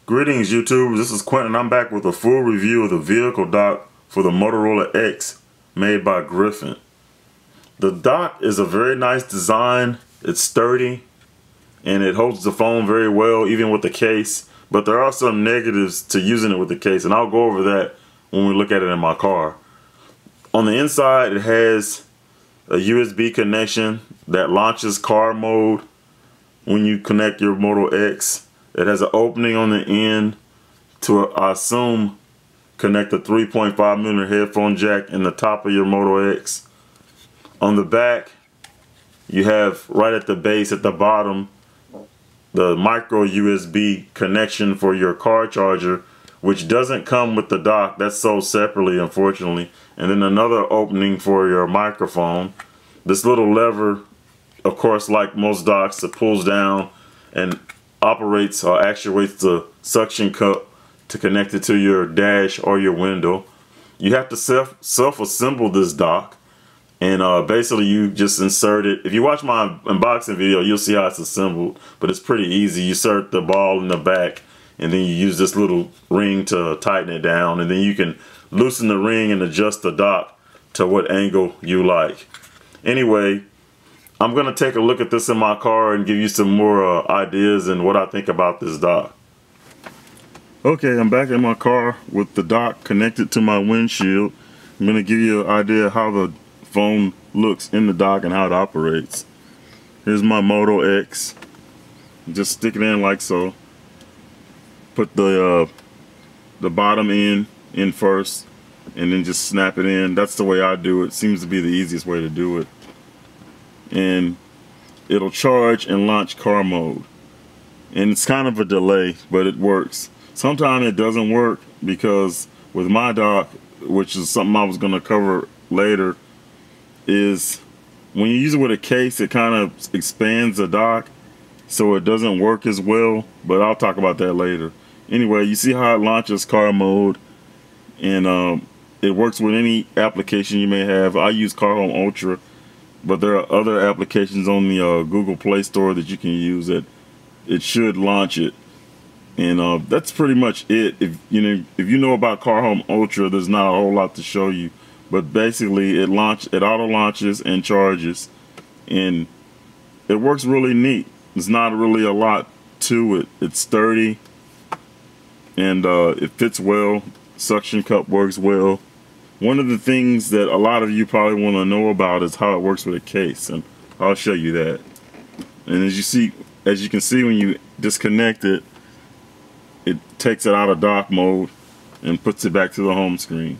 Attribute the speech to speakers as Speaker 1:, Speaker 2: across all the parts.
Speaker 1: Greetings YouTube, this is Quentin. I'm back with a full review of the vehicle dock for the Motorola X made by Griffin. The dock is a very nice design, it's sturdy, and it holds the phone very well even with the case, but there are some negatives to using it with the case, and I'll go over that when we look at it in my car. On the inside it has a USB connection that launches car mode when you connect your Moto X. It has an opening on the end to, I assume, connect a 3.5mm headphone jack in the top of your Moto X. On the back, you have right at the base, at the bottom, the micro USB connection for your car charger, which doesn't come with the dock. That's sold separately, unfortunately. And then another opening for your microphone. This little lever, of course, like most docks, it pulls down and operates or actuates the suction cup to connect it to your dash or your window. You have to self-assemble this dock, and basically you just insert it. If you watch my unboxing video, you'll see how it's assembled, but it's pretty easy. You insert the ball in the back, and then you use this little ring to tighten it down, and then you can loosen the ring and adjust the dock to what angle you like. Anyway, I'm going to take a look at this in my car and give you some more ideas and what I think about this dock. Okay, I'm back in my car with the dock connected to my windshield. I'm going to give you an idea how the phone looks in the dock and how it operates. Here's my Moto X. Just stick it in like so. Put the bottom end in first and then just snap it in. That's the way I do it. Seems to be the easiest way to do it. And it'll charge and launch car mode, and it's kind of a delay, but it works. Sometimes it doesn't work because with my dock, which is something I was going to cover later, is when you use it with a case, it kind of expands the dock, so it doesn't work as well, but I'll talk about that later. Anyway, you see how it launches car mode, and it works with any application you may have. I use Car Home Ultra, but there are other applications on the Google Play Store that you can use that it should launch it. And that's pretty much it. If you know about Car Home Ultra, there's not a whole lot to show you. But basically, it auto launches and charges, and it works really neat. There's not really a lot to it. It's sturdy, and it fits well. Suction cup works well. One of the things that a lot of you probably want to know about is how it works with a case, and I'll show you that. And as you can see, when you disconnect it, it takes it out of dock mode and puts it back to the home screen.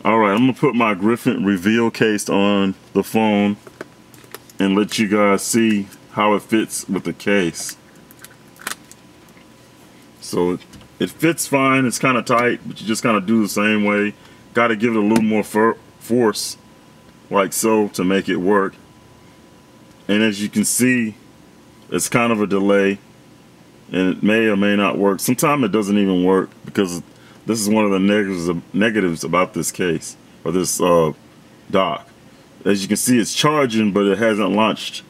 Speaker 1: Alright, I'm going to put my Griffin reveal case on the phone and let you guys see how it fits with the case. So it fits fine. It's kind of tight, but you just kind of do the same way. Got to give it a little more force, like so, to make it work. And as you can see, it's kind of a delay, and it may or may not work. Sometimes it doesn't even work, because this is one of the negatives about this case, or this dock. As you can see, it's charging, but it hasn't launched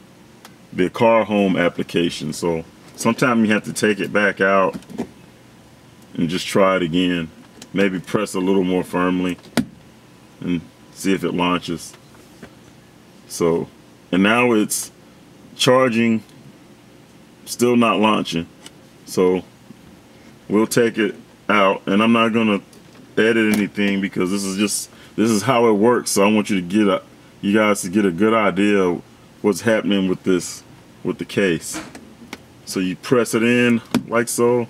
Speaker 1: the Car Home application. So sometimes you have to take it back out and just try it again. Maybe press a little more firmly and see if it launches. So, and now it's charging, still not launching. So we'll take it out, and I'm not gonna edit anything because this is how it works. So I want you guys to get a good idea of what's happening with the case. So you press it in like so.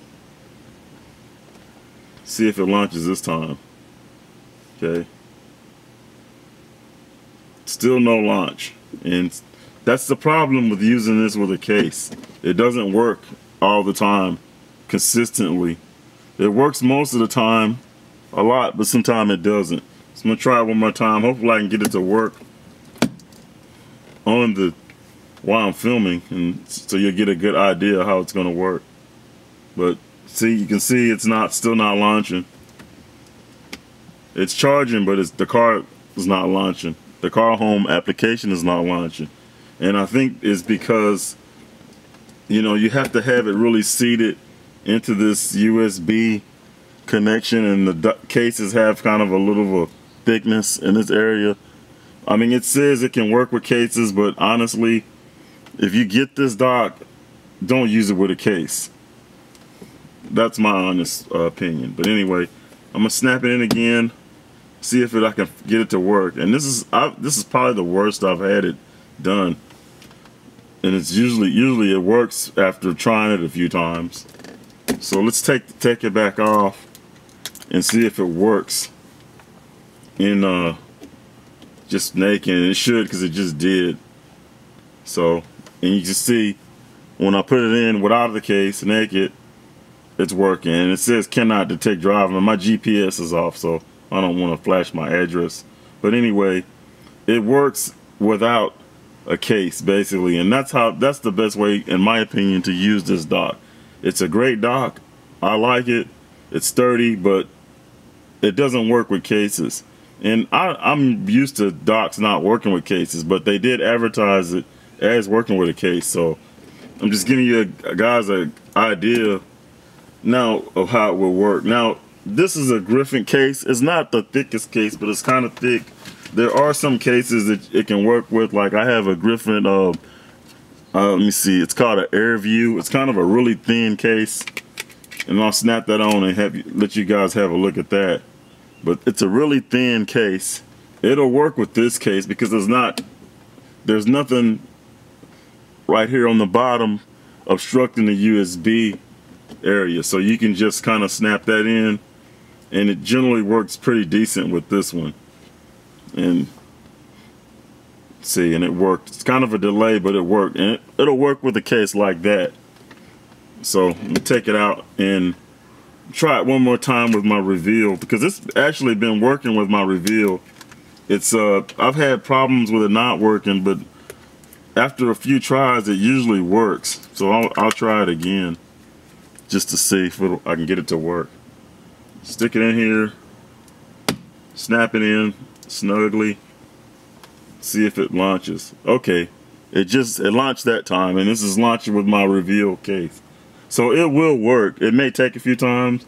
Speaker 1: See if it launches this time. Okay. Still no launch. And that's the problem with using this with a case. It doesn't work all the time, consistently. It works most of the time, a lot, but sometimes it doesn't. So I'm going to try it one more time. Hopefully I can get it to work while I'm filming, and so you'll get a good idea how it's going to work. But see, you can see it's still not launching. It's charging, but the car is not launching. The Car Home application is not launching. And I think it's because, you know, you have to have it really seated into this USB connection, and the cases have kind of a little of a thickness in this area. I mean, it says it can work with cases, but honestly, if you get this dock, don't use it with a case. That's my honest opinion. But anyway, I'm gonna snap it in again, see if I can get it to work. And this is probably the worst I've had it done. And it's usually it works after trying it a few times. So let's take it back off and see if it works in just naked. And it should, because it just did. So, and you can see when I put it in without the case, naked, it's working. And it says cannot detect driving, and my GPS is off, so I don't want to flash my address. But anyway, it works without a case, basically, and that's the best way, in my opinion, to use this dock. It's a great dock. I like it. It's sturdy, but it doesn't work with cases. And I'm used to docks not working with cases, but they did advertise it as working with a case. So I'm just giving you guys an idea now of how it will work. Now, this is a Griffin case. It's not the thickest case, but it's kind of thick. There are some cases that it can work with. Like I have a Griffin, let me see, it's called an Air View. It's kind of a really thin case. And I'll snap that on and let you guys have a look at that. But it's a really thin case. It'll work with this case because there's nothing right here on the bottom obstructing the USB area. So you can just kind of snap that in, and it generally works pretty decent with this one. And see, and it worked. It's kind of a delay, but it worked. And it'll work with a case like that. So let me take it out and try it one more time with my reveal, because it's actually been working with my reveal. It's I've had problems with it not working, but after a few tries it usually works. So I'll try it again just to see if I can get it to work. Stick it in here, snap it in snugly, see if it launches. Okay, it launched that time, and this is launching with my reveal case. So it will work. It may take a few times.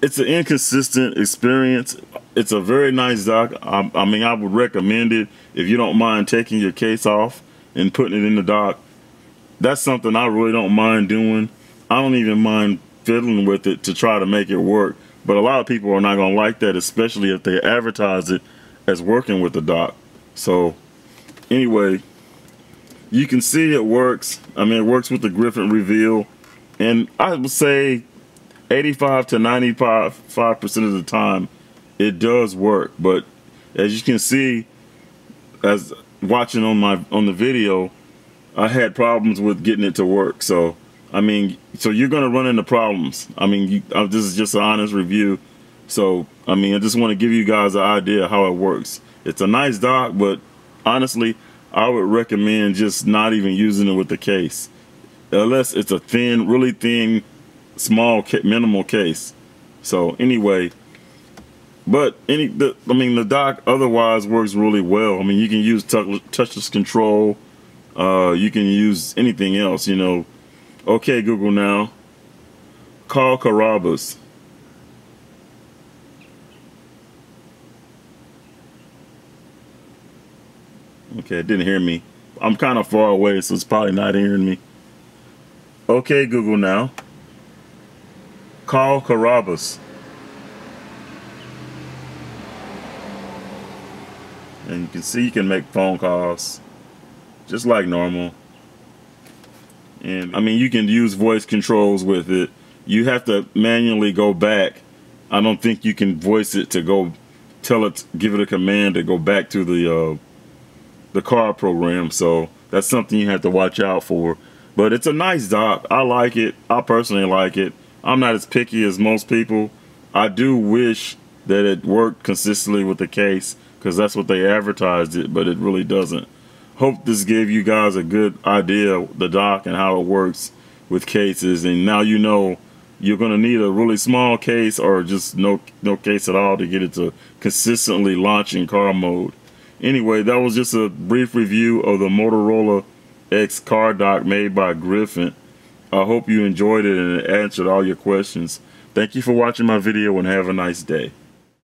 Speaker 1: It's an inconsistent experience. It's a very nice dock. I mean, I would recommend it if you don't mind taking your case off and putting it in the dock. That's something I really don't mind doing. I don't even mind fiddling with it to try to make it work. But a lot of people are not going to like that, especially if they advertise it as working with the dock. So anyway, you can see it works. I mean, it works with the Griffin reveal. And I would say 85 to 95% of the time it does work. But as you can see, as watching on the video, I had problems with getting it to work. So I mean, so you're gonna run into problems. I mean, this is just an honest review. So I mean, I just want to give you guys an idea how it works. It's a nice dock, but honestly, I would recommend just not even using it with the case, unless it's a thin, really thin, small, minimal case. So anyway, but the dock otherwise works really well. I mean, you can use touchless control. You can use anything else, you know. Okay, Google now, call Carrabba's. Okay, it didn't hear me. I'm kind of far away, so it's probably not hearing me. Okay, Google now, call Carrabba's. And you can see you can make phone calls just like normal. And I mean, you can use voice controls with it. You have to manually go back. I don't think you can voice it to go give it a command to go back to the car program. So that's something you have to watch out for. But it's a nice dock. I like it. I personally like it. I'm not as picky as most people. I do wish that it worked consistently with the case, because that's what they advertised it, but it really doesn't. Hope this gave you guys a good idea of the dock and how it works with cases. And now you know you're going to need a really small case or just no case at all to get it to consistently launch in car mode. Anyway, that was just a brief review of the Motorola X car dock made by Griffin. I hope you enjoyed it and it answered all your questions. Thank you for watching my video and have a nice day.